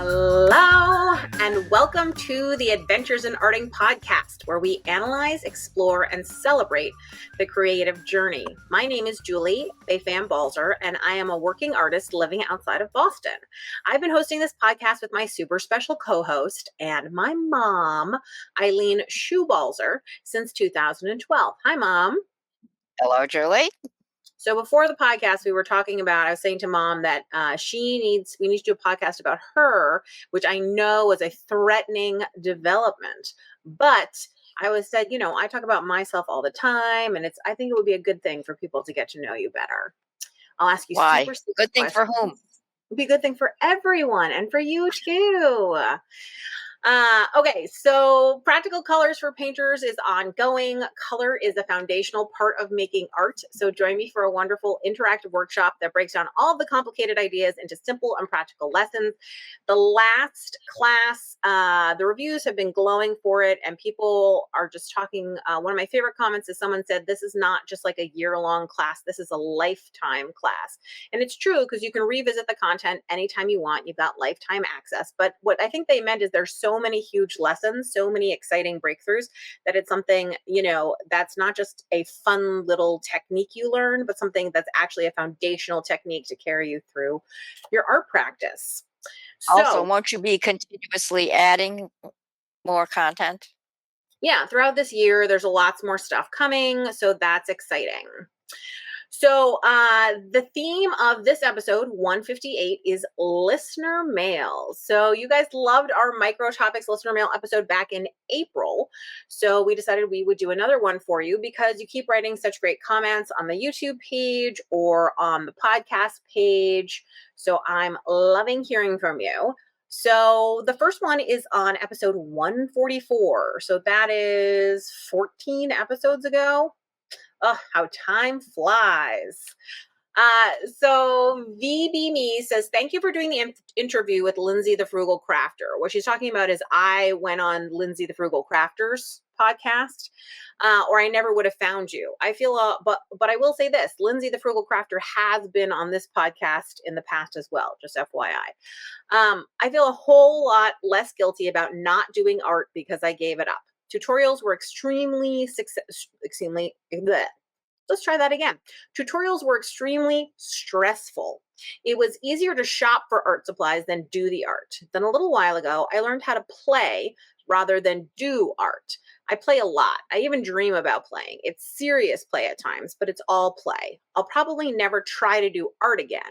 Hello, and welcome to the Adventures in Arting podcast, where we analyze, explore, and celebrate the creative journey. My name is Julie Fei-Fan Balzer, and I am a working artist living outside of Boston. I've been hosting this podcast with my super special co-host and my mom, Eileen Balzer, since 2012. Hi, Mom. Hello, Julie. So before the podcast, we were talking about, I was saying to Mom that we need to do a podcast about her, which I know is a threatening development. But I said, I talk about myself all the time, and I think it would be a good thing for people to get to know you better. I'll ask you Why? super Good thing questions. for whom? It would be a good thing for everyone and for you too. Okay, so Practical Colors for Painters is ongoing. Color is a foundational part of making art. So join me for a wonderful interactive workshop that breaks down all the complicated ideas into simple and practical lessons. The last class, the reviews have been glowing for it, and people are just talking. One of my favorite comments is someone said, this is not just like a year-long class. This is a lifetime class. And it's true, because you can revisit the content anytime you want. You've got lifetime access. But what I think they meant is there's so many huge lessons, so many exciting breakthroughs, that it's something, that's not just a fun little technique you learn, but something that's actually a foundational technique to carry you through your art practice. Also, won't you be continuously adding more content? Yeah, throughout this year, there's lots more stuff coming, so that's exciting. So the theme of this episode, 158, is listener mail. So you guys loved our micro topics listener mail episode back in April. So we decided we would do another one for you because you keep writing such great comments on the YouTube page or on the podcast page. So I'm loving hearing from you. So the first one is on episode 144. So that is 14 episodes ago. Oh, how time flies. So VB Me says, thank you for doing the interview with Lindsay the Frugal Crafter. What she's talking about is I went on Lindsay the Frugal Crafter's podcast, or I never would have found you. I feel, but I will say this, Lindsay the Frugal Crafter has been on this podcast in the past as well, just FYI. I feel a whole lot less guilty about not doing art because I gave it up. Tutorials were extremely let's try that again. Tutorials were extremely stressful. It was easier to shop for art supplies than do the art. Then a little while ago, I learned how to play rather than do art. I play a lot. I even dream about playing. It's serious play at times, but it's all play. I'll probably never try to do art again,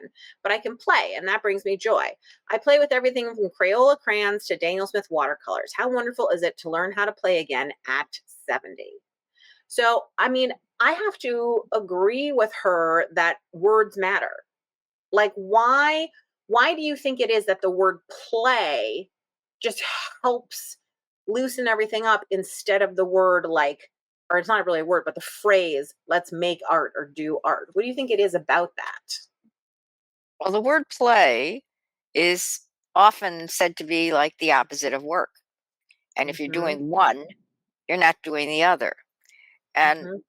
but I can play, and that brings me joy. I play with everything from Crayola crayons to Daniel Smith watercolors. How wonderful is it to learn how to play again at 70? So, I have to agree with her that words matter. Like, why do you think it is that the word play just helps loosen everything up instead of the word or it's not really a word, but the phrase, let's make art or do art? What do you think it is about that? Well, the word play is often said to be like the opposite of work. And if you're doing one, you're not doing the other. And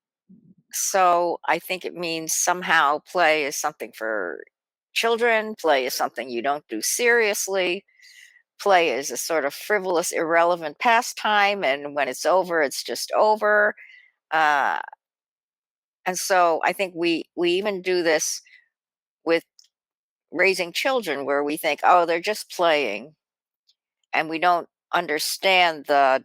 so I think it means somehow play is something for children. Play is something you don't do seriously. Play is a sort of frivolous, irrelevant pastime. And when it's over, it's just over. And so I think we even do this with raising children where we think, oh, they're just playing. And we don't understand the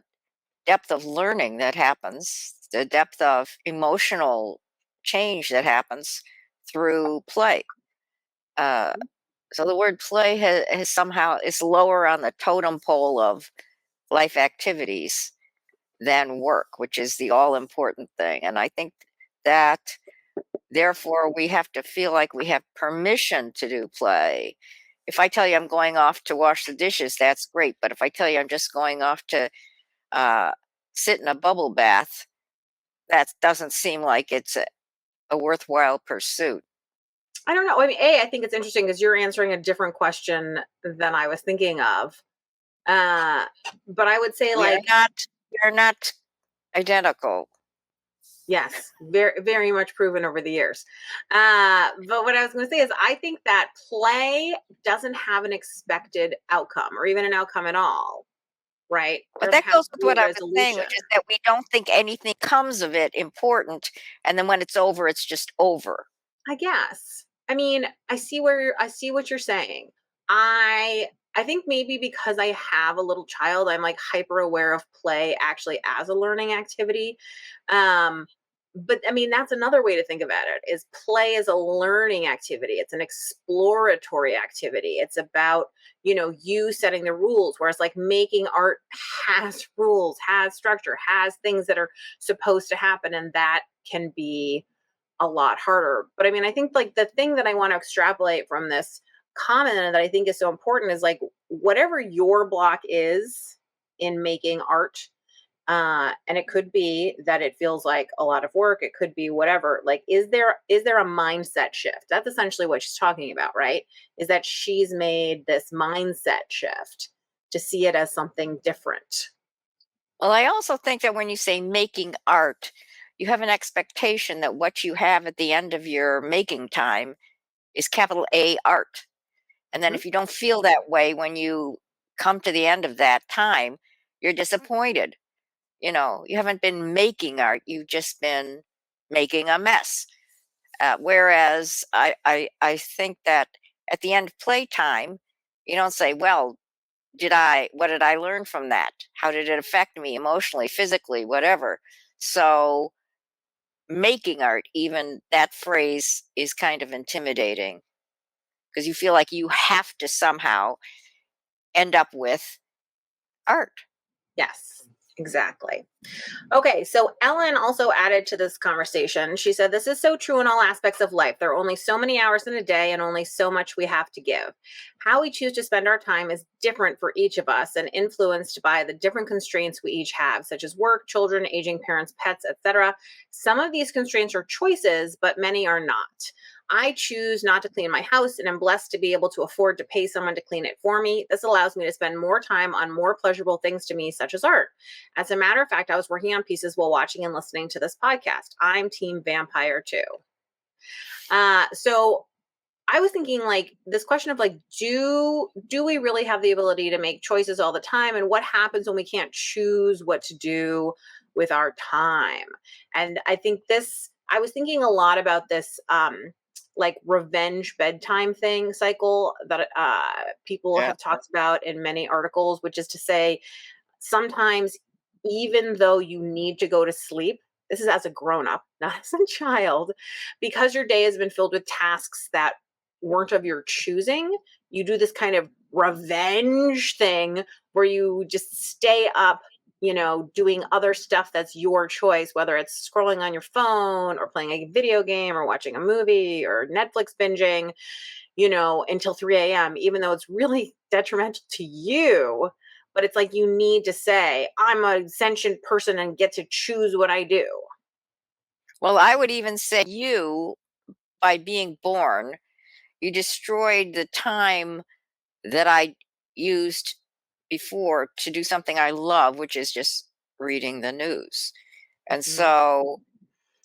depth of learning that happens, the depth of emotional change that happens through play. So the word play has somehow is lower on the totem pole of life activities than work, which is the all important thing. And I think that therefore we have to feel like we have permission to do play. If I tell you I'm going off to wash the dishes, that's great. But if I tell you I'm just going off to sit in a bubble bath, that doesn't seem like it's a worthwhile pursuit. I don't know. I think it's interesting because you're answering a different question than I was thinking of. But I would say you're not identical. Yes, very, very much proven over the years. But what I was going to say is, I think that play doesn't have an expected outcome or even an outcome at all, right? But There that has goes to with be what a I was saying, resolution. which is that we don't think anything comes of it important, and then when it's over, it's just over. I guess. I mean, I see what you're saying. I think maybe because I have a little child, I'm like hyper aware of play actually as a learning activity. Um but I mean, that's another way to think about it, is play is a learning activity. It's an exploratory activity. It's about, you setting the rules, whereas like making art has rules, has structure, has things that are supposed to happen, and that can be a lot harder. But I mean, I think like the thing that I want to extrapolate from this comment that I think is so important is like, whatever your block is in making art, and it could be that it feels like a lot of work, it could be whatever, like, is there a mindset shift? That's essentially what she's talking about, right? Is that she's made this mindset shift to see it as something different. Well, I also think that when you say making art, you have an expectation that what you have at the end of your making time is capital A art. And then Mhm. if you don't feel that way when you come to the end of that time, you're disappointed. You haven't been making art, you've just been making a mess. Whereas I think that at the end of playtime, you don't say, well, what did I learn from that? How did it affect me emotionally, physically, whatever? So making art, even that phrase is kind of intimidating because you feel like you have to somehow end up with art. Yes, exactly. Okay, so Ellen also added to this conversation. She said, "This is so true in all aspects of life. There are only so many hours in a day and only so much we have to give. How we choose to spend our time is different for each of us and influenced by the different constraints we each have, such as work, children, aging parents, pets, etc. Some of these constraints are choices, but many are not. I choose not to clean my house and am blessed to be able to afford to pay someone to clean it for me. This allows me to spend more time on more pleasurable things to me, such as art. As a matter of fact, I was working on pieces while watching and listening to this podcast. I'm team vampire too." So I was thinking like this question of like, do we really have the ability to make choices all the time? And what happens when we can't choose what to do with our time? And I think I was thinking a lot about this like revenge bedtime thing cycle that people Yeah. have talked about in many articles, which is to say, sometimes even though you need to go to sleep, this is as a grown up, not as a child, because your day has been filled with tasks that weren't of your choosing, you do this kind of revenge thing where you just stay up, doing other stuff that's your choice, whether it's scrolling on your phone or playing a video game or watching a movie or Netflix binging, until 3 a.m., even though it's really detrimental to you. But it's like you need to say, I'm a sentient person and get to choose what I do. Well, I would even say you, by being born, you destroyed the time that I used before to do something I love, which is just reading the news. And Mhm. so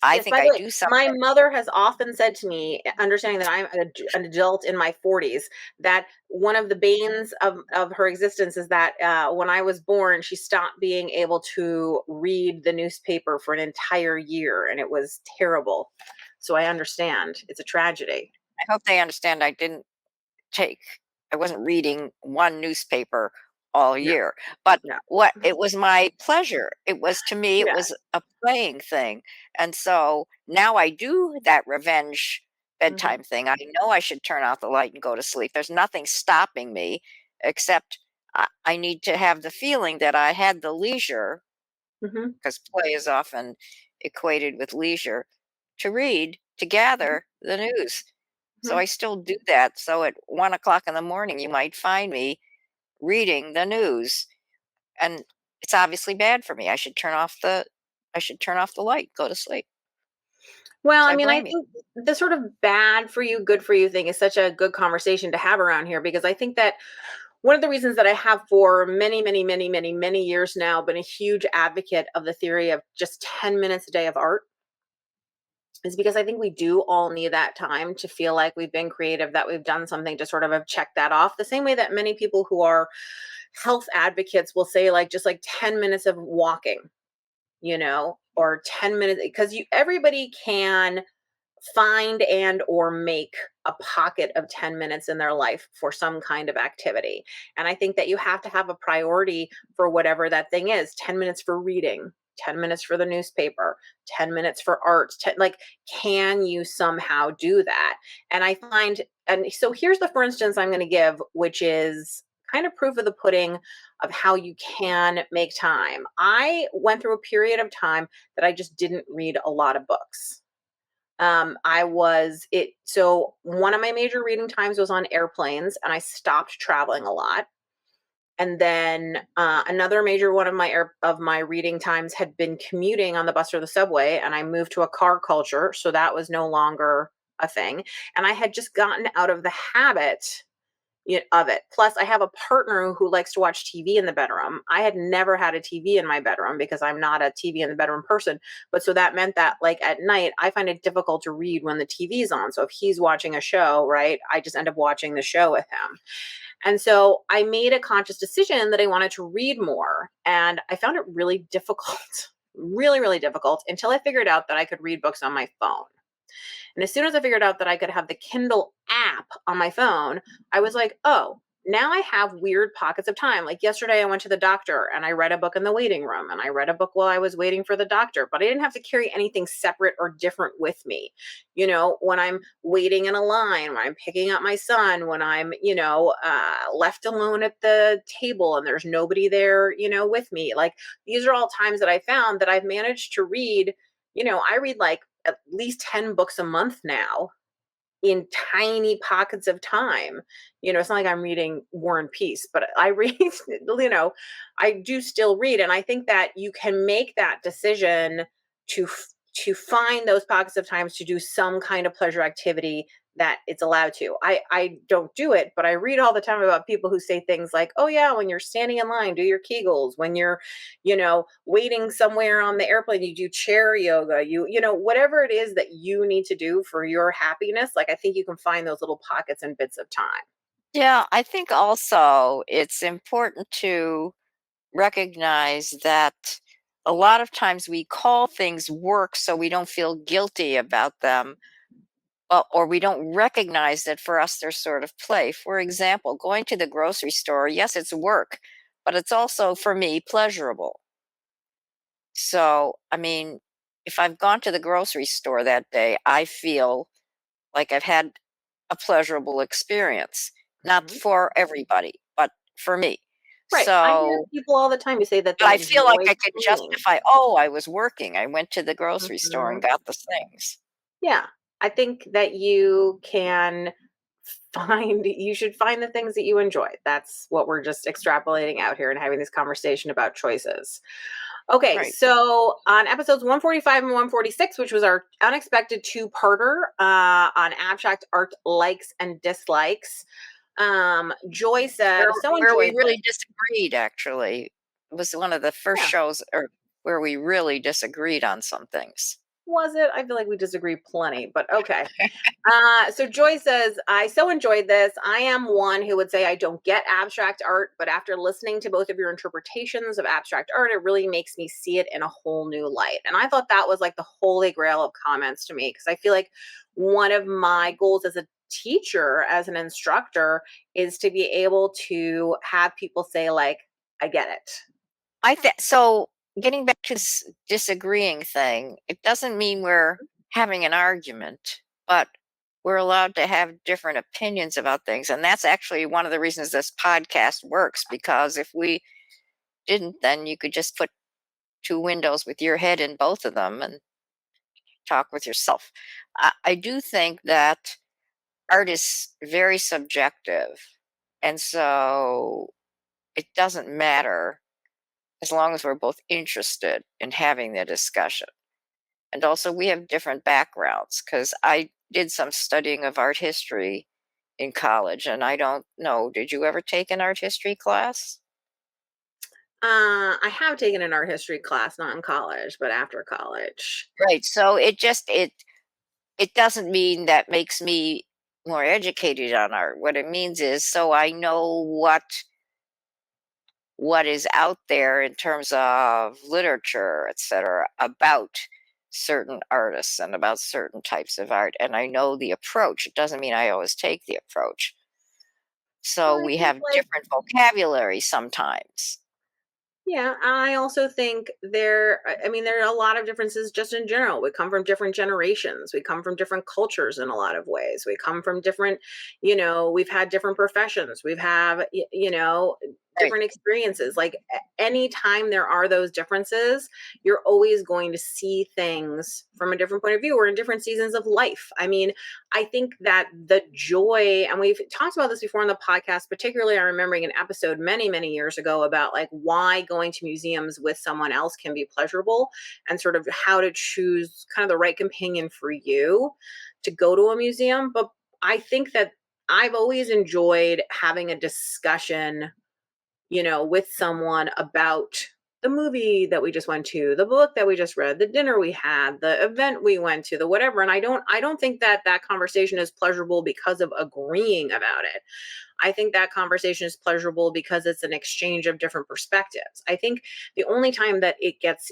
I Yes, think by the I way, do my something. mother has often said to me, understanding that I'm an adult in my 40s, that one of the banes of her existence is that when I was born, she stopped being able to read the newspaper for an entire year, and it was terrible. So I understand. It's a tragedy. I hope they understand take I wasn't reading one newspaper all No, year, but no. what it was my pleasure. It was to me, it Yeah. was a playing thing. And so now I do that revenge Hmm. bedtime thing. I know I should turn off the light and go to sleep. There's nothing stopping me except I need to have the feeling that I had the leisure, Hmm. because play is often equated with leisure, to read, to Hmm. gather the news. So I still do that. So at 1 o'clock in the morning, you might find me reading the news, and it's obviously bad for me. I should turn off the light, go to sleep. Well, So I I mean, I blame you. think the sort of bad for you, good for you thing is such a good conversation to have around here, because I think that one of the reasons that I have for many, many, many, many, many years now been a huge advocate of the theory of just 10 minutes a day of art. is because I think we do all need that time to feel like we've been creative, that we've done something to sort of have checked that off. The same way that many people who are health advocates will say, like, just like 10 minutes of walking, or 10 minutes, because everybody can find and or make a pocket of 10 minutes in their life for some kind of activity. And I think that you have to have a priority for whatever that thing is. 10 minutes for reading, 10 minutes for the newspaper, 10 minutes for art, like, can you somehow do that? And I find, and so here's the for instance I'm going to give, which is kind of proof of the pudding of how you can make time. I went through a period of time that I just didn't read a lot of books. I was it so one of my major reading times was on airplanes, and I stopped traveling a lot. And then another major one of my reading times had been commuting on the bus or the subway, and I moved to a car culture, so that was no longer a thing. And I had just gotten out of the habit of it. Plus, I have a partner who likes to watch TV in the bedroom. I had never had a TV in my bedroom because I'm not a TV in the bedroom person. But so that meant that, like, at night, I find it difficult to read when the TV's on. So if he's watching a show, right, I just end up watching the show with him. And so I made a conscious decision that I wanted to read more. And I found it really difficult, really, really difficult, until I figured out that I could read books on my phone. And as soon as I figured out that I could have the Kindle app on my phone, I was like, oh, now I have weird pockets of time. Like yesterday, I went to the doctor and I read a book in the waiting room, and I read a book while I was waiting for the doctor, but I didn't have to carry anything separate or different with me. When I'm waiting in a line, when I'm picking up my son, when I'm, left alone at the table and there's nobody there, with me. Like, these are all times that I found that I've managed to read. I read like at least 10 books a month now in tiny pockets of time. It's not like I'm reading War and Peace, but I read, I do still read. And I think that you can make that decision to find those pockets of times to do some kind of pleasure activity that it's allowed to. I don't do it, but I read all the time about people who say things like, oh yeah, when you're standing in line, do your Kegels. When you're, waiting somewhere on the airplane, you do chair yoga, whatever it is that you need to do for your happiness. Like, I think you can find those little pockets and bits of time. Yeah, I think also it's important to recognize that a lot of times we call things work so we don't feel guilty about them, or we don't recognize that for us they're sort of play. For example, going to the grocery store, yes, it's work, but it's also for me pleasurable. So, I mean, if I've gone to the grocery store that day, I feel like I've had a pleasurable experience. Not Mhm. for everybody, but for me. Right. I hear So, people all the time who say that but they I feel like enjoy I could cleaning. justify, "Oh, I was working. I went to the grocery store and Mhm. got the things." Yeah. I think that you should find the things that you enjoy. That's what we're just extrapolating out here and having this conversation about choices. Okay, Right. so on episodes 145 and 146, which was our unexpected two-parter on abstract art likes and dislikes, Joy Where said, so where we enjoyed this. really disagreed, actually. It was one of the first Yeah. shows where we really disagreed on some things. Was it? I feel like we disagree plenty, but okay. So Joy says, I so enjoyed this. I am one who would say I don't get abstract art, but after listening to both of your interpretations of abstract art, it really makes me see it in a whole new light. And I thought that was like the holy grail of comments to me, because I feel like one of my goals as a teacher, as an instructor, is to be able to have people say, like, I get it. I think so. Getting back to this disagreeing thing, it doesn't mean we're having an argument, but we're allowed to have different opinions about things. And that's actually one of the reasons this podcast works, because if we didn't, then you could just put two windows with your head in both of them and talk with yourself. I do think that art is very subjective. And so it doesn't matter as long as we're both interested in having the discussion. And also, we have different backgrounds, because I did some studying of art history in college, and I don't know, did you ever take an art history class? I have taken an art history class, not in college, but after college. Right. So it it doesn't mean that makes me more educated on art. What it means is so I know what is out there in terms of literature, etc., about certain artists and about certain types of art. And I know the approach. It doesn't mean I always take the approach. Well, So I we think have different vocabulary sometimes. yeah, I also think I mean, there are a lot of differences just in general. We come from different generations. We come from different cultures in a lot of ways. We come from different, we've had different professions. We've have, Right. different experiences. Like anytime there are those differences, you're always going to see things from a different point of view or in different seasons of life. I mean, I think that the joy, and we've talked about this before on the podcast, particularly I'm remembering an episode many, many years ago about like why going to museums with someone else can be pleasurable and sort of how to choose kind of the right companion for you to go to a museum. But I think that I've always enjoyed having a discussion with someone about the movie that we just went to, the book that we just read, the dinner we had, the event we went to, the whatever. And I don't think that that conversation is pleasurable because of agreeing about it. I think that conversation is pleasurable because it's an exchange of different perspectives. I think the only time that it gets,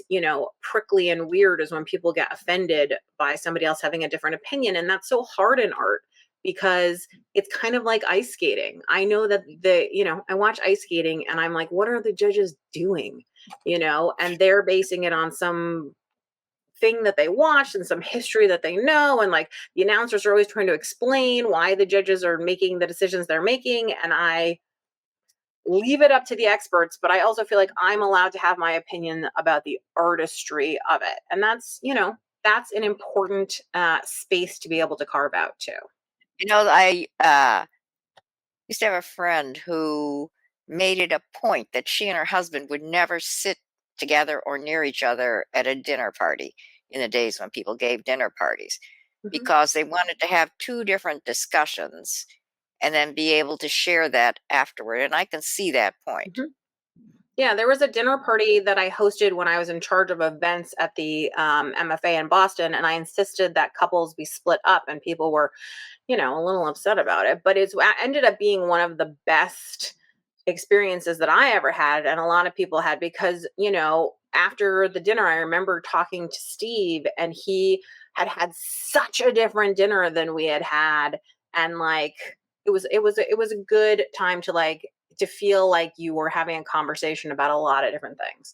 prickly and weird is when people get offended by somebody else having a different opinion. And that's so hard in art because it's kind of like ice skating. I know that I watch ice skating and I'm like, what are the judges doing? And they're basing it on some thing that they watched and some history that they know, and like the announcers are always trying to explain why the judges are making the decisions they're making, and I leave it up to the experts, but I also feel like I'm allowed to have my opinion about the artistry of it, and that's an important space to be able to carve out too. I used to have a friend who made it a point that she and her husband would never sit together or near each other at a dinner party in the days when people gave dinner parties Mhm, because they wanted to have two different discussions and then be able to share that afterward. And I can see that point. mhm. Yeah, there was a dinner party that I hosted when I was in charge of events at the MFA in Boston, and I insisted that couples be split up, and people were, a little upset about it. But ended up being one of the best experiences that I ever had, and a lot of people had, because after the dinner, I remember talking to Steve, and he had had such a different dinner than we had had, and like it was a good time to feel like you were having a conversation about a lot of different things.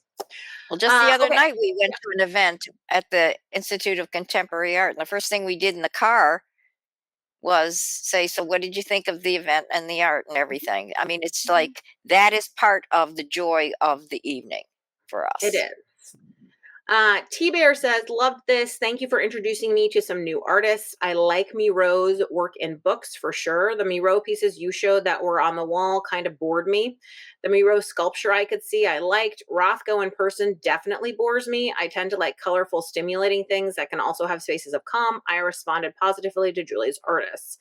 Well, just the other Okay. night, we went to an event at the Institute of Contemporary Art. And the first thing we did in the car was say, "So, what did you think of the event and the art and everything?" I mean, it's Mhm. like that is part of the joy of the evening for It us. is. T Bear says, "Loved this. Thank you for introducing me to some new artists. I like Miro's work in books for sure. The Miro pieces you showed that were on the wall kind of bored me. The Miro sculpture I could see I liked. Rothko in person definitely bores me. I tend to like colorful, stimulating things that can also have spaces of calm. I responded positively to Julie's artists."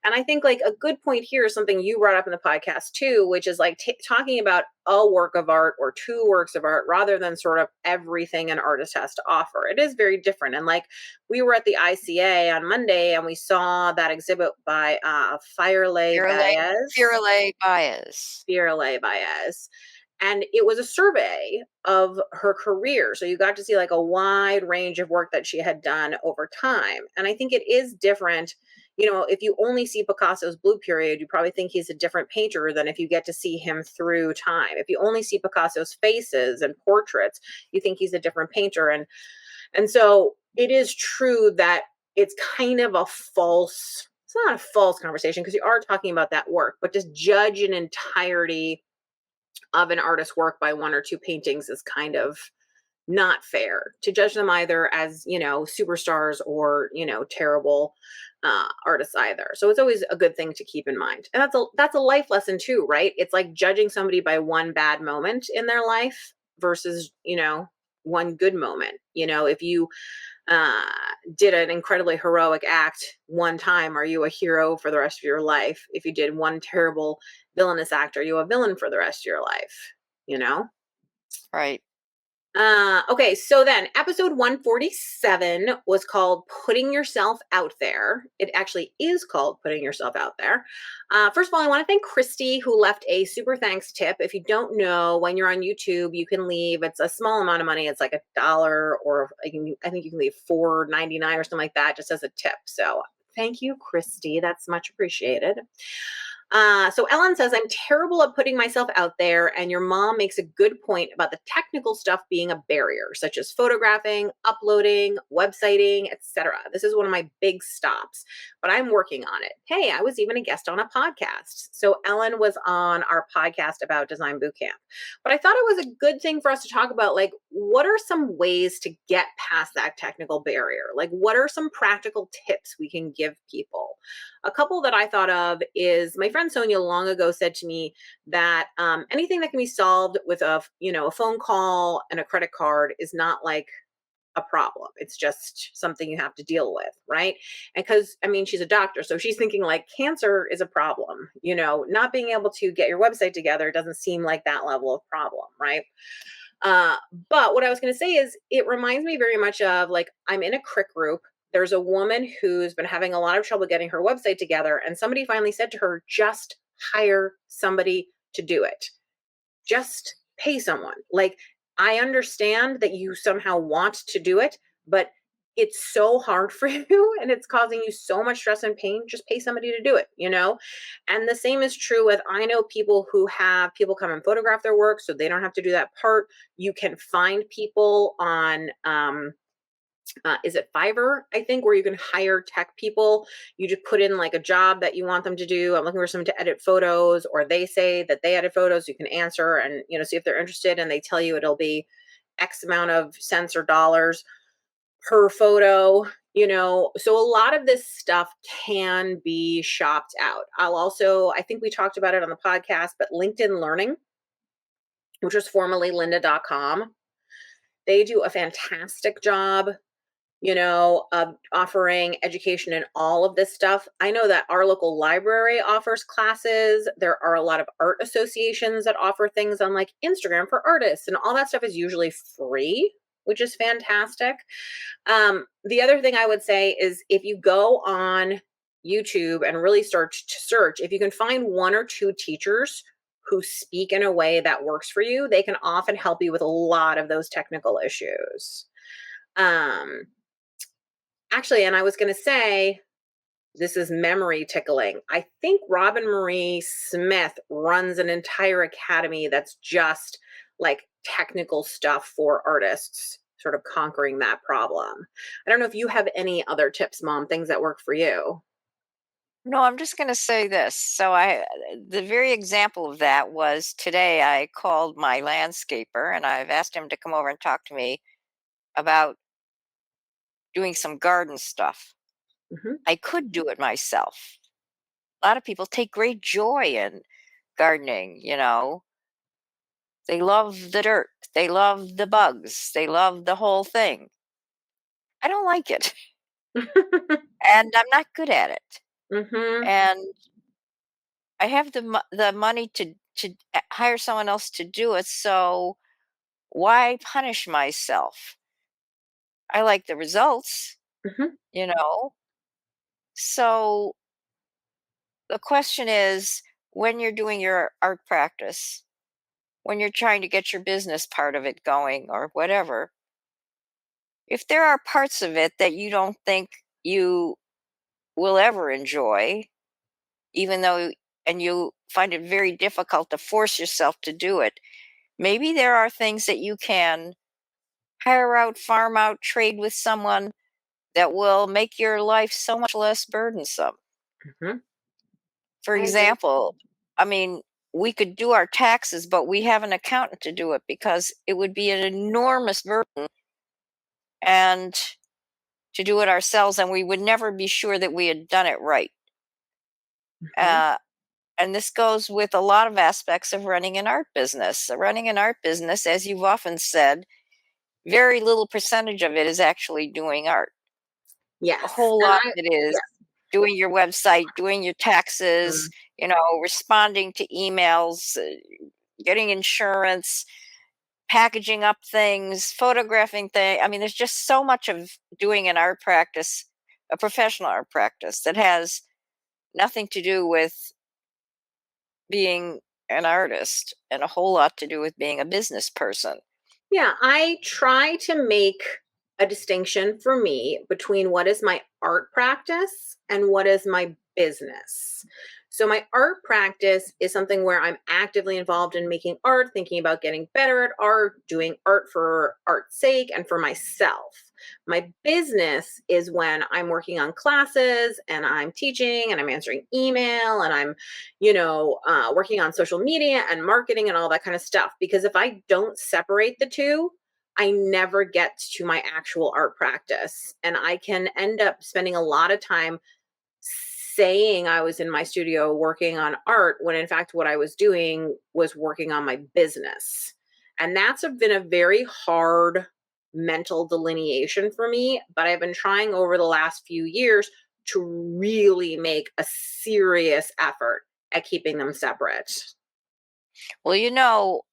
And I think like a good point here is something you brought up in the podcast too, which is like talking about a work of art or two works of art rather than sort of everything an artist has to offer. It is very different. And like we were at the ICA on Monday and we saw that exhibit by Firelay Firelei Baez. Firelei Baez. Firelay Baez. And it was a survey of her career. So you got to see like a wide range of work that she had done over time. And I think it is different. If you only see Picasso's blue period, you probably think he's a different painter than if you get to see him through time. If you only see Picasso's faces and portraits, you think he's a different painter. And so it is true that it's kind of it's not a false conversation because you are talking about that work, but just judge an entirety of an artist's work by one or two paintings is kind of not fair to judge them either as superstars or terrible artists either. So it's always a good thing to keep in mind, and that's a life lesson too, right? It's like judging somebody by one bad moment in their life versus one good moment. If you uh, did an incredibly heroic act one time, are you a hero for the rest of your life? If you did one terrible villainous act, are you a villain for the rest of your life? You know? Right. Okay, so then episode 147 was called Putting Yourself Out There. It actually is called Putting Yourself Out There. First of all, I want to thank Christy, who left a super thanks tip. If you don't know, when you're on YouTube, you can leave, it's a small amount of money. It's like $1, or I think you can leave $4.99 or something like that, just as a tip. So thank you, Christy. That's much appreciated. So Ellen says, I'm terrible at putting myself out there, and your mom makes a good point about the technical stuff being a barrier, such as photographing, uploading, websiting, etc. This is one of my big stops, but I'm working on it. Hey, I was even a guest on a podcast. So Ellen was on our podcast about Design Bootcamp. But I thought it was a good thing for us to talk about, like, what are some ways to get past that technical barrier? Like, what are some practical tips we can give people? A couple that I thought of is my friend Sonia long ago said to me that anything that can be solved with a phone call and a credit card is not like a problem. It's just something you have to deal with, right? And because she's a doctor, so she's thinking like cancer is a problem. Not being able to get your website together doesn't seem like that level of problem, right? But what I was going to say is it reminds me very much of, like, I'm in a crick group. There's a woman who's been having a lot of trouble getting her website together, and somebody finally said to her, just hire somebody to do it. Just pay someone. Like, I understand that you somehow want to do it, but it's so hard for you and it's causing you so much stress and pain. Just pay somebody to do it. And the same is true with, I know people who have people come and photograph their work so they don't have to do that part. You can find people on is it Fiverr, I think, where you can hire tech people. You just put in like a job that you want them to do. I'm looking for someone to edit photos, or they say that they edit photos. You can answer and see if they're interested, and they tell you it'll be X amount of cents or dollars per photo. So a lot of this stuff can be shopped out. I think we talked about it on the podcast, but LinkedIn Learning, which was formerly lynda.com, they do a fantastic job of offering education in all of this stuff. I know that our local library offers classes. There are a lot of art associations that offer things on like Instagram for artists, and all that stuff is usually free, which is fantastic. The other thing I would say is, if you go on YouTube and really start to search, if you can find one or two teachers who speak in a way that works for you, they can often help you with a lot of those technical issues. Actually, and I was going to say, this is memory tickling. I think Robin Marie Smith runs an entire academy that's just like technical stuff for artists, sort of conquering that problem. I don't know if you have any other tips, Mom, things that work for you. No, I'm just going to say this. The very example of that was today. I called my landscaper and I've asked him to come over and talk to me about doing some garden stuff. Mm-hmm. I could do it myself. A lot of people take great joy in gardening. They love the dirt, they love the bugs, they love the whole thing. I don't like it, and I'm not good at it. Mm-hmm. And I have the money to hire someone else to do it, so why punish myself? I like the results, Mm-hmm. you know? So the question is, when you're doing your art practice, when you're trying to get your business part of it going or whatever, if there are parts of it that you don't think you will ever enjoy, even though, and you find it very difficult to force yourself to do it, maybe there are things that you can hire out, farm out, trade with someone that will make your life so much less burdensome. Mm-hmm. For I agree. example, I mean, we could do our taxes, but we have an accountant to do it because it would be an enormous burden and to do it ourselves, and we would never be sure that we had done it right. Mm-hmm. Uh, and this goes with a lot of aspects of running an art business. Running an art business, as you've often said, very little percentage of it is actually doing art. A Yes. whole And lot of it is doing your website, doing your taxes, responding to emails, getting insurance, packaging up things, photographing things. I mean, there's just so much of doing an art practice, a professional art practice, that has nothing to do with being an artist and a whole lot to do with being a business person. Yeah, I try to make a distinction for me between what is my art practice and what is my business. So, my art practice is something where I'm actively involved in making art, thinking about getting better at art, doing art for art's sake and for myself. My business is when I'm working on classes and I'm teaching and I'm answering email and I'm working on social media and marketing and all that kind of stuff. Because if I don't separate the two, I never get to my actual art practice. And I can end up spending a lot of time saying I was in my studio working on art when in fact what I was doing was working on my business. And been a very hard mental delineation for me, but I've been trying over the last few years to really make a serious effort at keeping them separate. Well,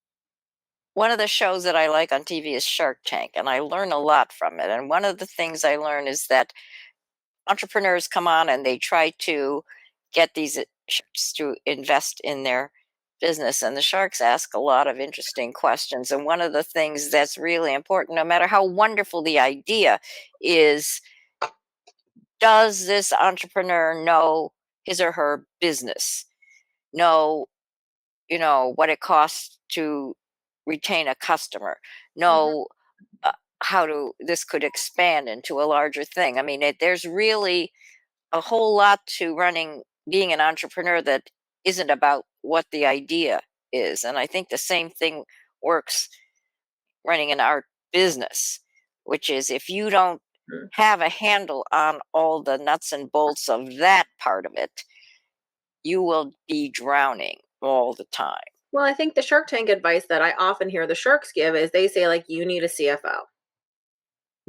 one of the shows that I like on TV is Shark Tank, and I learn a lot from it. And one of the things I learn is that entrepreneurs come on and they try to get these sharks to invest in their business. And the sharks ask a lot of interesting questions. And one of the things that's really important, no matter how wonderful the idea is, does this entrepreneur know his or her business? Know, what it costs to retain a customer? Mhm. Know how to this could expand into a larger thing. I mean, there's really a whole lot to being an entrepreneur that isn't about what the idea is. And I think the same thing works running an art business, which is if you don't Mhm. have a handle on all the nuts and bolts of that part of it, you will be drowning all the time. Well, I think the Shark Tank advice that I often hear the sharks give is they say, like, you need a CFO.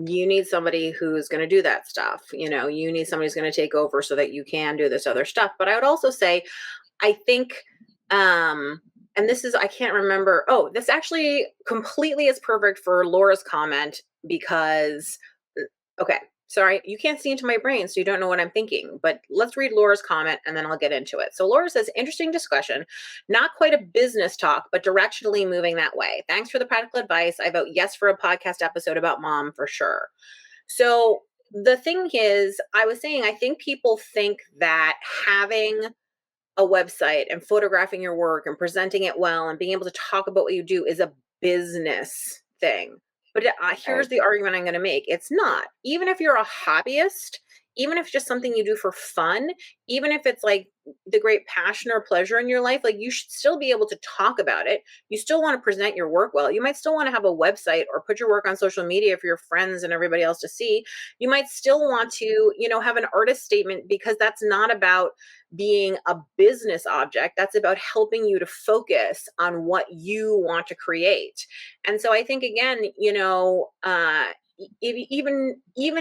You need somebody who's going to do that stuff. You need somebody who's going to take over so that you can do this other stuff. But I would also say, I think, and this is, I can't remember. Oh, this actually completely is perfect for Laura's comment because, okay, sorry, you can't see into my brain, so you don't know what I'm thinking. But let's read Laura's comment and then I'll get into it. So Laura says, interesting discussion, not quite a business talk, but directionally moving that way. Thanks for the practical advice. I vote yes for a podcast episode about mom for sure. So the thing is, I was saying, I think people think that having a website and photographing your work and presenting it well and being able to talk about what you do is a business thing. But here's Right. the argument I'm going to make. It's not. Even if you're a hobbyist, even if it's just something you do for fun, even if it's like the great passion or pleasure in your life, like you should still be able to talk about it. You still want to present your work well. You might still want to have a website or put your work on social media for your friends and everybody else to see. You might still want to, have an artist statement because that's not about being a business object. That's about helping you to focus on what you want to create. And so I think again, even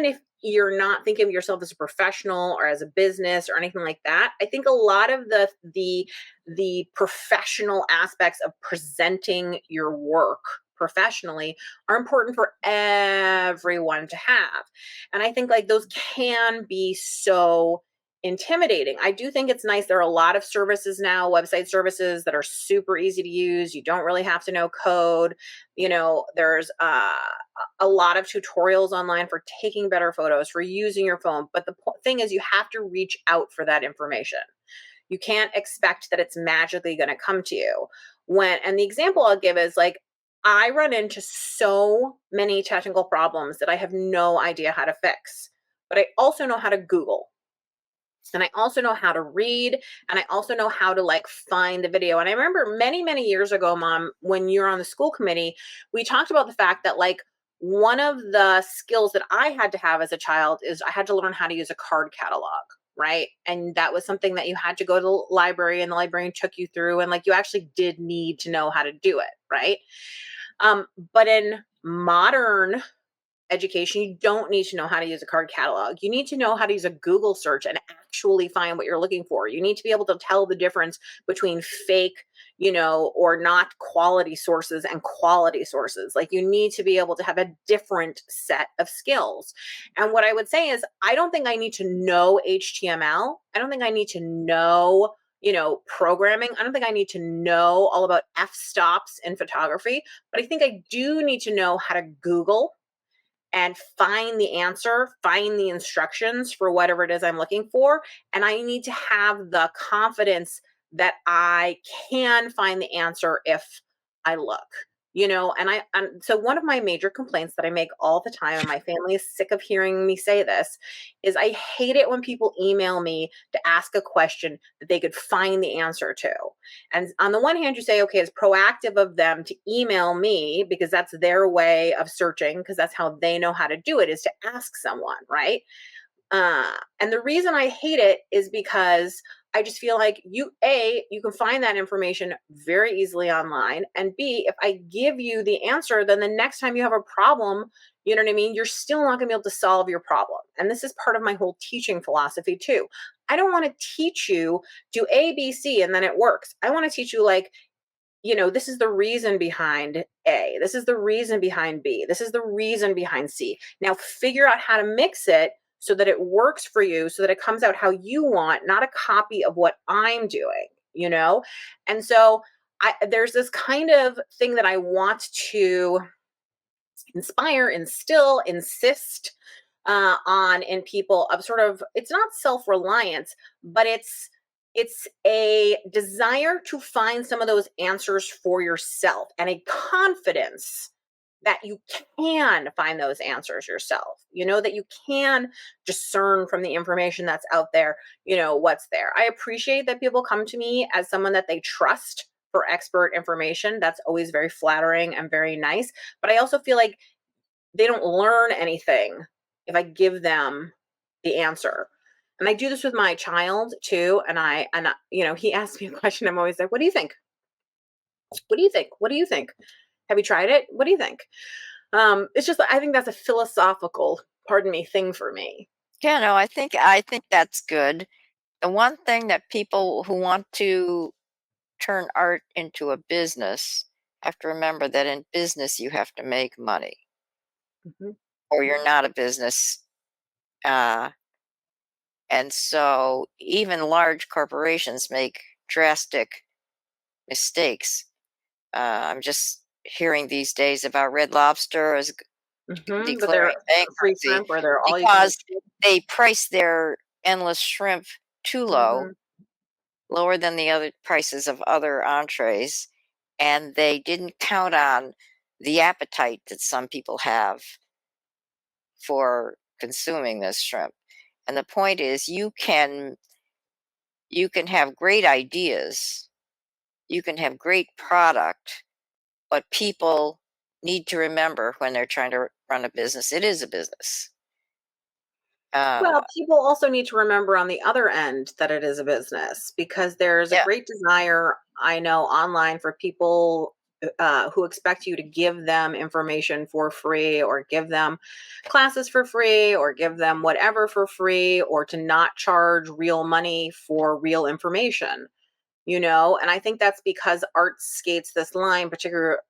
if you're not thinking of yourself as a professional or as a business or anything like that, I think a lot of the professional aspects of presenting your work professionally are important for everyone to have. And I think like those can be so intimidating. I do think it's nice. There are a lot of services now, website services that are super easy to use. You don't really have to know code. There's a lot of tutorials online for taking better photos, for using your phone. But the thing is, you have to reach out for that information. You can't expect that it's magically going to come to you. And the example I'll give is like, I run into so many technical problems that I have no idea how to fix, but I also know how to Google. And I also know how to read, and I also know how to like find the video. And I remember many, many years ago, Mom, when you were on the school committee, we talked about the fact that like one of the skills that I had to have as a child is I had to learn how to use a card catalog. Right. And that was something that you had to go to the library and the librarian took you through. And like you actually did need to know how to do it. Right. But in modern education, you don't need to know how to use a card catalog. You need to know how to use a Google search and actually find what you're looking for. You need to be able to tell the difference between fake, or not quality sources and quality sources. Like, you need to be able to have a different set of skills. And what I would say is, I don't think I need to know HTML. I don't think I need to know, programming. I don't think I need to know all about f-stops in photography, but I think I do need to know how to Google and find the answer, find the instructions for whatever it is I'm looking for. And I need to have the confidence that I can find the answer if I look. And so one of my major complaints that I make all the time, and my family is sick of hearing me say this, is I hate it when people email me to ask a question that they could find the answer to. And on the one hand, you say, okay, it's proactive of them to email me because that's their way of searching, because that's how they know how to do it, is to ask someone, right? And the reason I hate it is because I just feel like you can find that information very easily online. And B, if I give you the answer, then the next time you have a problem, you know what I mean? You're still not gonna be able to solve your problem. And this is part of my whole teaching philosophy too. I don't want to teach you do A, B, C, and then it works. I want to teach you, like, this is the reason behind A. This is the reason behind B. This is the reason behind C. Now figure out how to mix it so that it works for you, so that it comes out how you want, not a copy of what I'm doing. And so there's this kind of thing that I want to inspire, instill, insist on in people, of sort of, it's not self-reliance, but it's a desire to find some of those answers for yourself, and a confidence that you can find those answers yourself, that you can discern from the information that's out there, what's there. I appreciate that people come to me as someone that they trust for expert information. That's always very flattering and very nice. But I also feel like they don't learn anything if I give them the answer. And I do this with my child too. And he asks me a question. I'm always like, what do you think? What do you think? What do you think? Have you tried it? What do you think? It's just, I think that's a philosophical, pardon me, thing for me. Yeah, no, I think that's good. The one thing that people who want to turn art into a business have to remember that in business you have to make money, Mhm. or you're not a business. Uh, and so even large corporations make drastic mistakes. I'm just hearing these days about Red Lobster is But they're declaring free bankruptcy shrimp, or they're all you can eat. because they price their endless shrimp too low, Mhm. lower than the other prices of other entrees, and they didn't count on the appetite that some people have for consuming this shrimp. And the point is, you can have great ideas, you can have great product, but people need to remember when they're trying to run a business, it is a business. Well, Uh, people also need to remember on the other end that it is a business, because there's a yeah, great desire, I know, online for people who expect you to give them information for free, or give them classes for free, or give them whatever for free, or to not charge real money for real information. And I think that's because art skates this line, particular,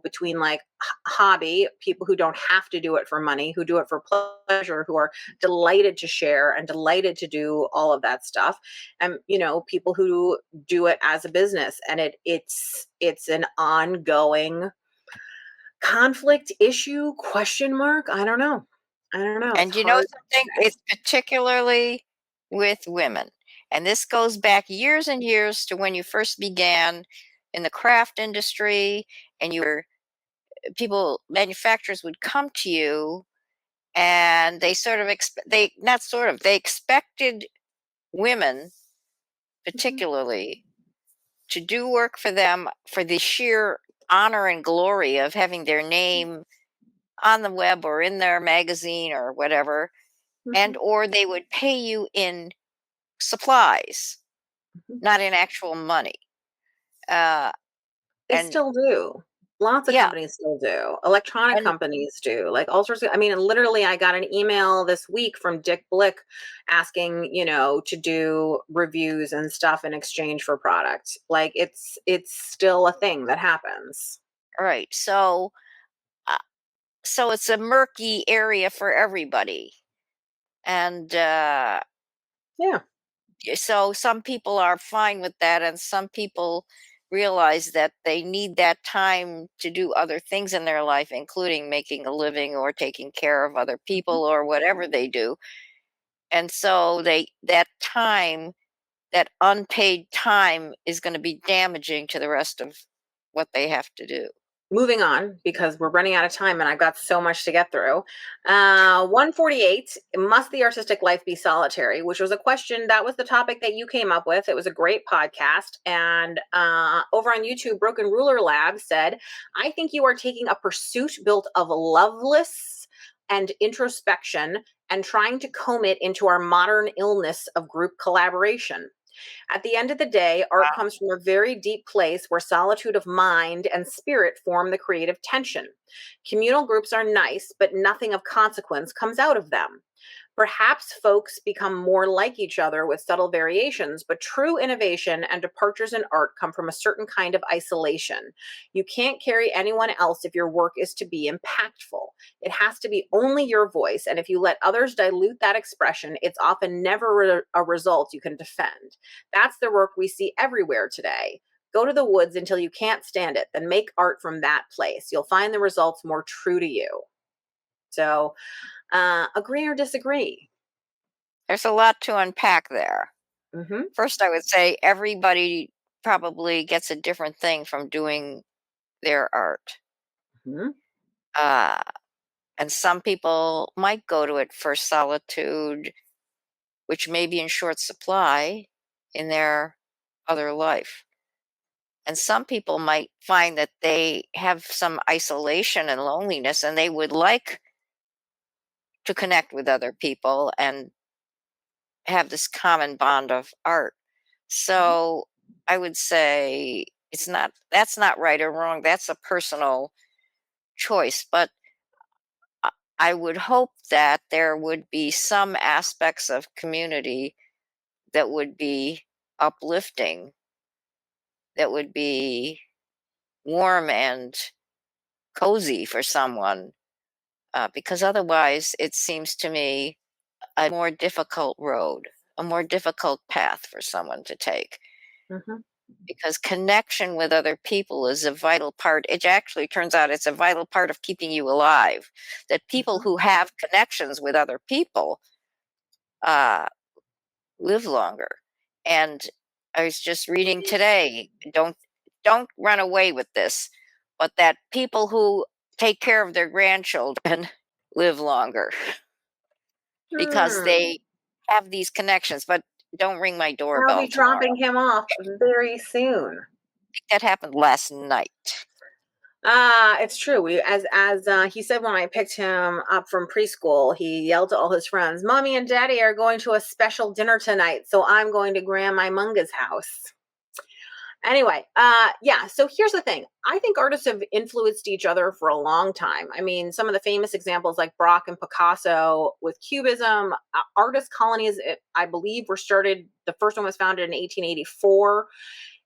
between, like, hobby, people who don't have to do it for money, who do it for pleasure, who are delighted to share and delighted to do all of that stuff, and people who do it as a business. And it's an ongoing conflict, issue, question mark. I don't know, it's and you know hard to something? say. It's particularly with women. And this goes back years and years to when you first began in the craft industry, and manufacturers would come to you, and they sort of they not sort of they expected women Mhm, particularly to do work for them for the sheer honor and glory of having their name on the web or in their magazine or whatever, and mhm, or they would pay you in supplies, mhm. not in actual money. Uh, They and still do. Lots of Yeah, companies still do. Electronic and companies do. Like all sorts of, I mean, literally I got an email this week from Dick Blick asking, to do reviews and stuff in exchange for products. Like it's still a thing that happens. right. Uh, so it's a murky area for everybody, and Yeah. so some people are fine with that, and some people realize that they need that time to do other things in their life, including making a living or taking care of other Mhm. people or whatever they do. And so that time, that unpaid time, is going to be damaging to the rest of what they have to do. Moving on because we're running out of time and I've got so much to get through. 148, must the artistic life be solitary? Which was a question, that was the topic that you came up with. It was a great podcast. And over on YouTube, Broken Ruler Lab said, I think you are taking a pursuit built of loveless and introspection and trying to comb it into our modern illness of group collaboration. At the end of the day, art Wow. comes from a very deep place where solitude of mind and spirit form the creative tension. Communal groups are nice, but nothing of consequence comes out of them. Perhaps folks become more like each other with subtle variations, but true innovation and departures in art come from a certain kind of isolation. You can't carry anyone else if your work is to be impactful. It has to be only your voice, and if you let others dilute that expression, it's often never a result you can defend. That's the work we see everywhere today. Go to the woods until you can't stand it, then make art from that place. You'll find the results more true to you. So, agree or disagree? There's a lot to unpack there. Mhm. First, I would say everybody probably gets a different thing from doing their art. Mhm. Uh, and some people might go to it for solitude, which may be in short supply in their other life. And some people might find that they have some isolation and loneliness, and they would like to connect with other people and have this common bond of art. Mhm. So I would say that's not right or wrong. That's a personal choice. But I I would hope that there would be some aspects of community that would be uplifting, that would be warm and cozy for someone, because otherwise it seems to me a more difficult road, a more difficult path for someone to take. Mhm. Because connection with other people is a vital part. It actually turns out it's a vital part of keeping you alive. That people Mhm. who have connections with other people uh, live longer. And I was just reading today. Don't run away with this, but that people who take care of their grandchildren live longer because Hmm. they have these connections. But don't ring my I'll doorbell be tomorrow. dropping him off very soon. That happened last night. It's true. As he said when I picked him up from preschool, he yelled to all his friends, "Mommy and Daddy are going to a special dinner tonight, so I'm going to Grandma Munga's house." Anyway, yeah, so here's the thing. I think artists have influenced each other for a long time. I mean, some of the famous examples like Braque and Picasso with Cubism, artist colonies, I believe, were started, the first one was founded in 1884.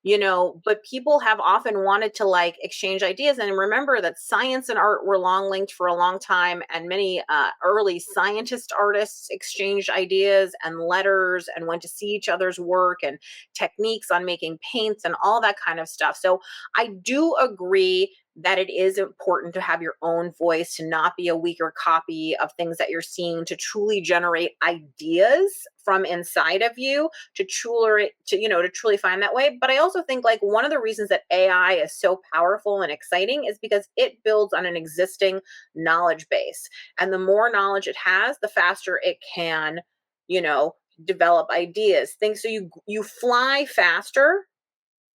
But people have often wanted to like exchange ideas, and remember that science and art were long linked for a long time, and many early scientist artists exchanged ideas and letters and went to see each other's work and techniques on making paints and all that kind of stuff. So I do agree that it is important to have your own voice, to not be a weaker copy of things that you're seeing, to truly generate ideas from inside of you, to truly find that way. But I also think like one of the reasons that AI is so powerful and exciting is because it builds on an existing knowledge base, and the more knowledge it has, the faster it can you know develop ideas, things. So you fly faster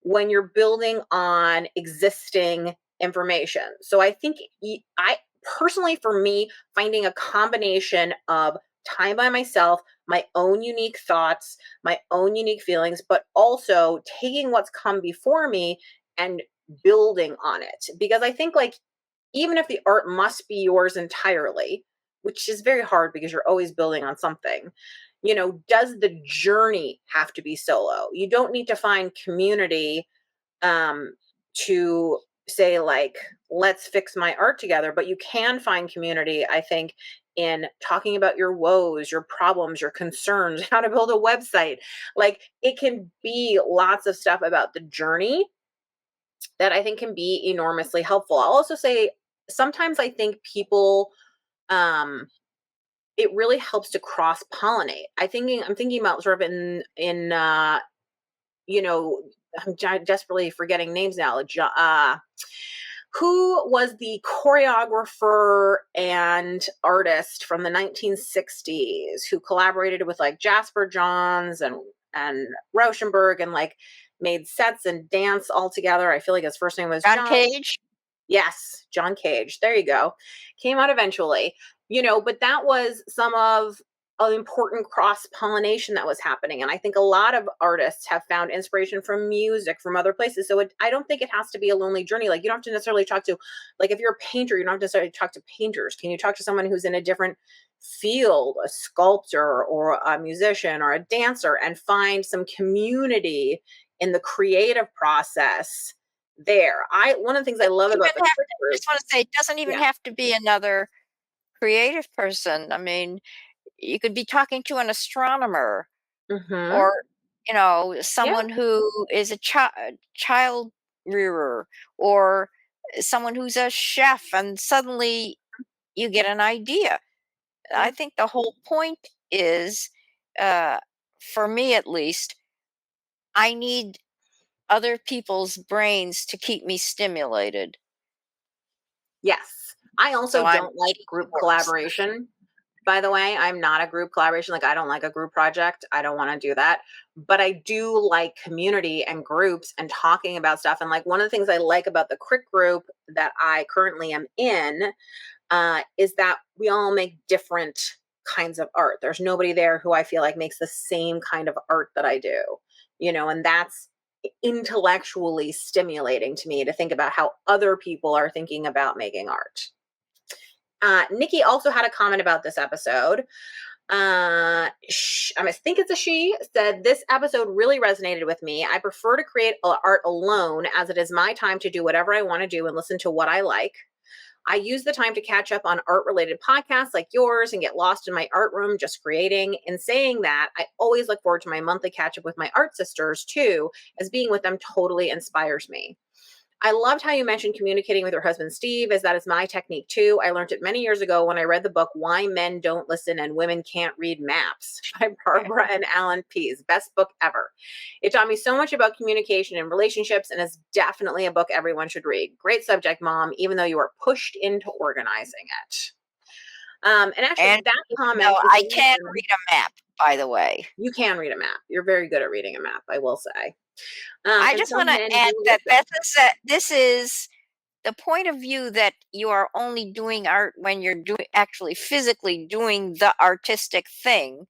when you're building on existing information. So I think I personally, for me, finding a combination of time by myself, my own unique thoughts, my own unique feelings, but also taking what's come before me and building on it. Because I think, like, even if the art must be yours entirely, which is very hard because you're always building on something, does the journey have to be solo? You don't need to find community to say, like, let's fix my art together, but you can find community, I think, in talking about your woes, your problems, your concerns, how to build a website. Like, it can be lots of stuff about the journey that I think can be enormously helpful. I'll also say sometimes I think people, um it really helps to cross pollinate. I'm thinking about sort of in you know I'm desperately forgetting names now. Who was the choreographer and artist from the 1960s who collaborated with, like, Jasper Johns and Rauschenberg, and, like, made sets and dance all together? I feel like his first name was John John. Cage. Yes, John Cage. There you go. Came out eventually. But that was some of an important cross pollination that was happening. And I think a lot of artists have found inspiration from music from other places. So I don't think it has to be a lonely journey. Like, you don't have to necessarily talk to, like, if you're a painter, you don't have to necessarily talk to painters. Can you talk to someone who's in a different field, a sculptor or a musician or a dancer, and find some community in the creative process there? One of the things I love Even about the have Crick to, group. just want to say, it doesn't even Yeah. have to be another creative person. I mean, you could be talking to an astronomer, Mhm. or Yeah. someone who is a child rearer, or someone who's a chef, and suddenly you get an idea. I Yeah. think the whole point is, uh, for me at least, I need other people's brains to keep me stimulated. Yes. I also So I'm don't like eating group yours. collaboration. By the way, I'm not a group collaboration. Like, I don't like a group project. I don't want to do that. But I do like community and groups and talking about stuff. And, like, one of the things I like about the Crick group that I currently am in is that we all make different kinds of art. There's nobody there who I feel like makes the same kind of art that I do, and that's intellectually stimulating to me to think about how other people are thinking about making art. Nikki also had a comment about this episode. I think it's a she, said, "This episode really resonated with me. I prefer to create art alone, as it is my time to do whatever I want to do and listen to what I like. I use the time to catch up on art related podcasts like yours and get lost in my art room just creating. In saying that, I always look forward to my monthly catch up with my art sisters too, as being with them totally inspires me. I loved how you mentioned communicating with your husband, Steve, as that is my technique too. I learned it many years ago when I read the book Why Men Don't Listen and Women Can't Read Maps by Barbara and Alan Pease. Best book ever. It taught me so much about communication and relationships, and is definitely a book everyone should read. Great subject, Mom, even though you are pushed into organizing it." And actually, And that comment is I the can reason. read a map, by the way. You can read a map. You're very good at reading a map, I will say. I And just want some to men add do that listen. this is the point of view, that you are only doing art when you're doing, actually physically doing the artistic thing.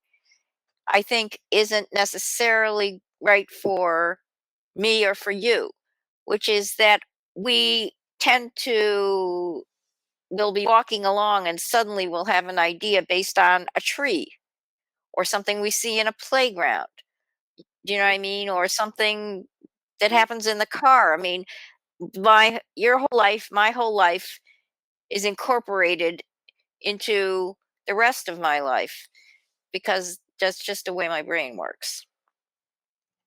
I think isn't necessarily right for me or for you, which is that we tend to we'll be walking along and suddenly we'll have an idea based on a tree or something we see in a playground. Do you know what I mean? Or something that happens in the car. I mean, my whole life is incorporated into the rest of my life, because that's just the way my brain works.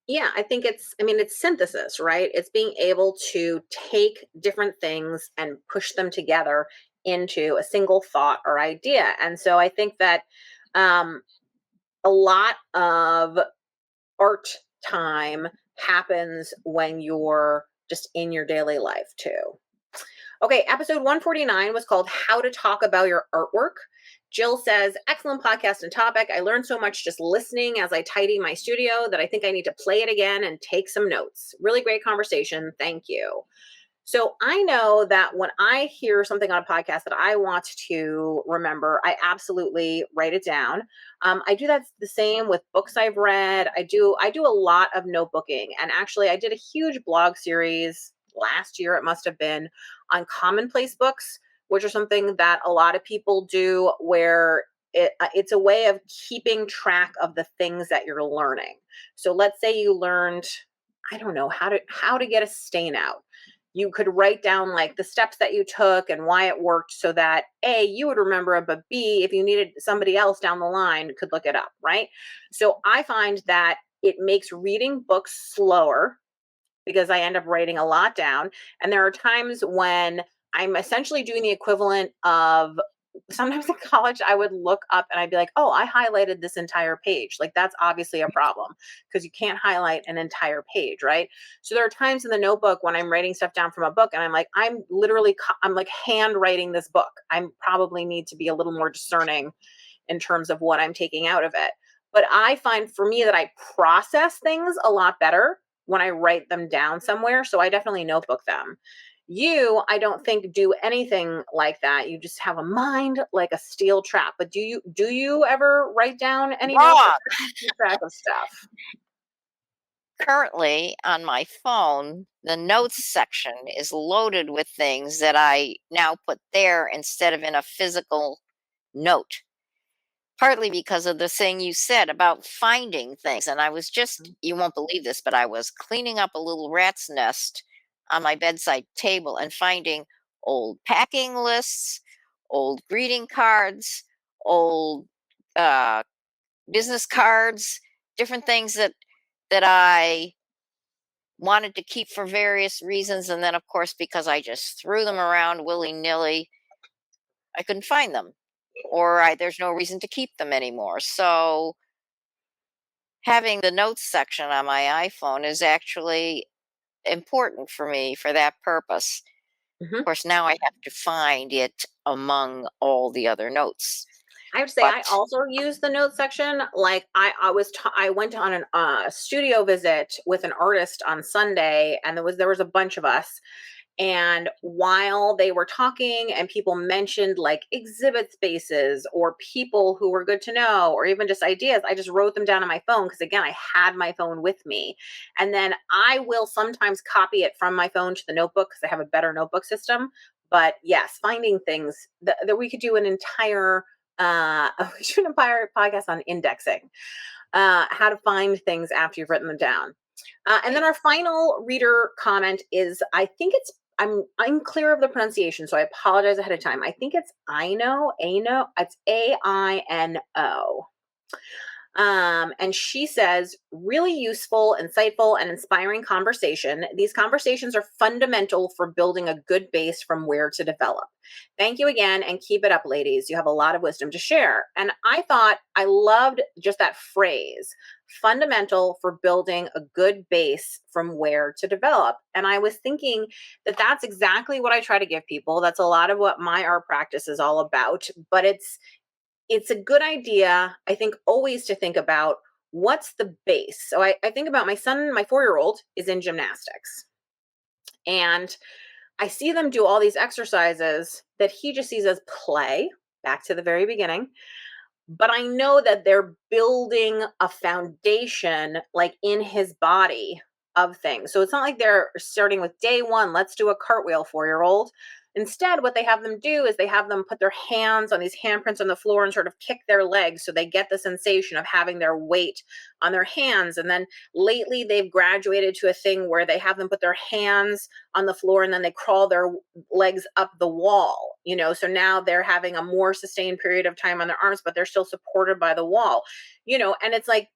Yeah, it's synthesis, right? It's being able to take different things and push them together into a single thought or idea. And so I think that um, a lot of art time happens when you're just in your daily life too. Okay, episode 149 was called How to Talk About Your Artwork. Jill says, "Excellent podcast and topic. I learned so much just listening as I tidy my studio that I think I need to play it again and take some notes. Really great conversation. Thank you." So I know that when I hear something on a podcast that I want to remember, I absolutely write it down. I do that the same with books I've read. I do a lot of notebooking, and actually, I did a huge blog series last year, it must have been, on commonplace books, which are something that a lot of people do, where it's a way of keeping track of the things that you're learning. So let's say you learned, I don't know, how to get a stain out. You could write down like the steps that you took and why it worked, so that A, you would remember it, but B, if you needed somebody else down the line, could look it up, right? So I find that it makes reading books slower because I end up writing a lot down. And there are times when I'm essentially doing the equivalent of, sometimes in college, I would look up and I'd be like, oh, I highlighted this entire page. Like, that's obviously a problem because you can't highlight an entire page, right? So there are times in the notebook when I'm writing stuff down from a book and I'm like, I'm like handwriting this book. I probably need to be a little more discerning in terms of what I'm taking out of it. But I find for me that I process things a lot better when I write them down somewhere. So I definitely notebook them. You, I don't think, do anything like that. You just have a mind like a steel trap. But do you ever write down any notes, or Wrong. how do you keep track of stuff? Currently on my phone, the notes section is loaded with things that I now put there instead of in a physical note. Partly because of the thing you said about finding things. And I was just, you won't believe this, but I was cleaning up a little rat's nest on my bedside table and finding old packing lists, old greeting cards, old uh, business cards, different things that I wanted to keep for various reasons. And then, of course, because I just threw them around willy nilly, I couldn't find them, or there's no reason to keep them anymore. So having the notes section on my iPhone is actually important for me for that purpose. Of Mhm. course, now I have to find it among all the other notes. I would say I But also use the notes section. Like I went on an studio visit with an artist on Sunday, and there was a bunch of us. And while they were talking and people mentioned like exhibit spaces or people who were good to know or even just ideas, I just wrote them down on my phone because, again, I had my phone with me. And then I will sometimes copy it from my phone to the notebook because I have a better notebook system. But yes, finding things that we could do an entire we should do an entire podcast on indexing, how to find things after you've written them down. And then our final reader comment is, I think I'm unclear of the pronunciation, so I apologize ahead of time. I think it's Aino, it's Aino. And she says, really useful, insightful, and inspiring conversation. These conversations are fundamental for building a good base from where to develop. Thank you again, and keep it up, ladies. You have a lot of wisdom to share. And I thought I loved just that phrase, fundamental for building a good base from where to develop. And I was thinking that that's exactly what I try to give people. That's a lot of what my art practice is all about, but it's a good idea, I think, always to think about what's the base. So I think about my son, my 4-year-old is in gymnastics. And I see them do all these exercises that he just sees as play, back to the very beginning. But I know that they're building a foundation like in his body of things. So it's not like they're starting with day one, let's do a cartwheel, 4-year-old. Instead, what they have them do is they have them put their hands on these handprints on the floor and sort of kick their legs so they get the sensation of having their weight on their hands. And then lately, they've graduated to a thing where they have them put their hands on the floor and then they crawl their legs up the wall, so now they're having a more sustained period of time on their arms, but they're still supported by the wall, and it's like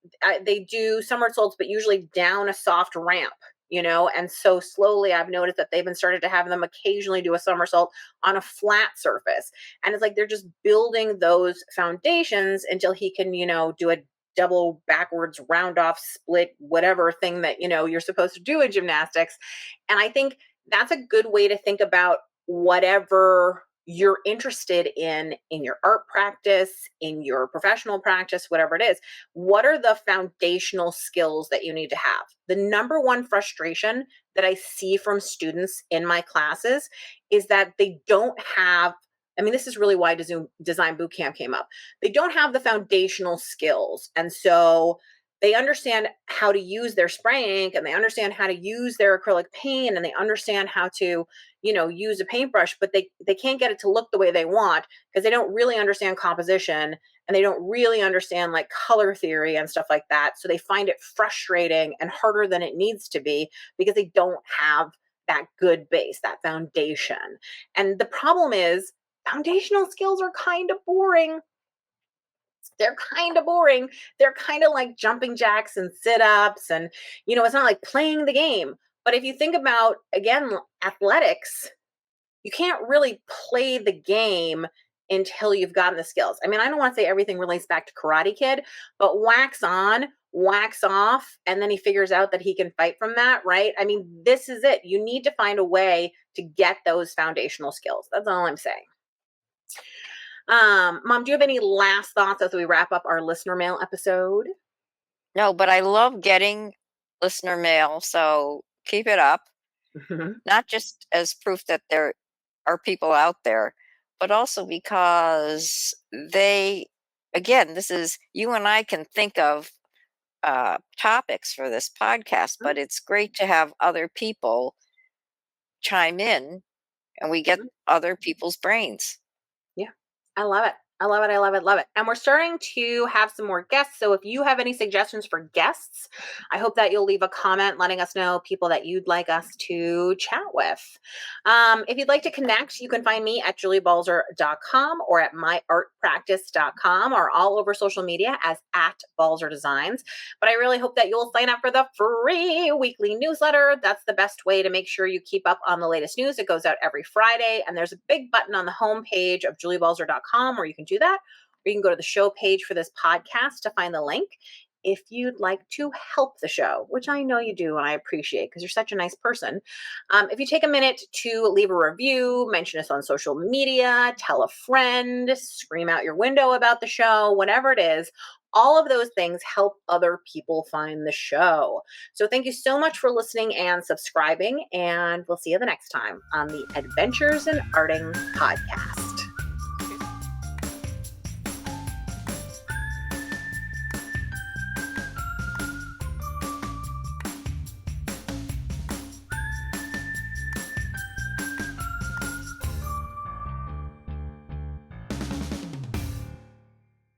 they do somersaults, but usually down a soft ramp, and so slowly I've noticed that they've been started to have them occasionally do a somersault on a flat surface. And it's like they're just building those foundations until he can, do a double backwards round off split, whatever thing that, you're supposed to do in gymnastics. And I think that's a good way to think about whatever you're interested in your art practice, in your professional practice, whatever it is. What are the foundational skills that you need to have? The number one frustration that I see from students in my classes is that they don't have, I mean, this is really why Design Bootcamp came up. They don't have the foundational skills. And so they understand how to use their spray ink, and they understand how to use their acrylic paint, and they understand how to, use a paintbrush, but they can't get it to look the way they want because they don't really understand composition, and they don't really understand like color theory and stuff like that. So they find it frustrating and harder than it needs to be because they don't have that good base, that foundation. And the problem is foundational skills are kind of boring. They're kind of boring. They're kind of like jumping jacks and sit-ups, and it's not like playing the game. But if you think about, again, athletics, you can't really play the game until you've gotten the skills. I mean, I don't want to say everything relates back to Karate Kid, but wax on, wax off, and then he figures out that he can fight from that, right? I mean, this is it. You need to find a way to get those foundational skills. That's all I'm saying. Mom, do you have any last thoughts as we wrap up our listener mail episode? No, but I love getting listener mail, so keep it up. Not just as proof that there are people out there, but also because again, this is, you and I can think of topics for this podcast, but it's great to have other people chime in and we get other people's brains. Yeah, I love it. I love it. I love it. Love it. And we're starting to have some more guests. So if you have any suggestions for guests, I hope that you'll leave a comment letting us know people that you'd like us to chat with. If you'd like to connect, you can find me at juliebalzer.com or at myartpractice.com or all over social media as at Balzer Designs. But I really hope that you'll sign up for the free weekly newsletter. That's the best way to make sure you keep up on the latest news. It goes out every Friday, and there's a big button on the homepage of juliebalzer.com where you can do that, or you can go to the show page for this podcast to find the link. If you'd like to help the show, which I know you do and I appreciate because you're such a nice person, if you take a minute to leave a review, mention us on social media, tell a friend, scream out your window about the show, whatever it is, all of those things help other people find the show. So thank you so much for listening and subscribing, and we'll see you the next time on the Adventures in Arting podcast.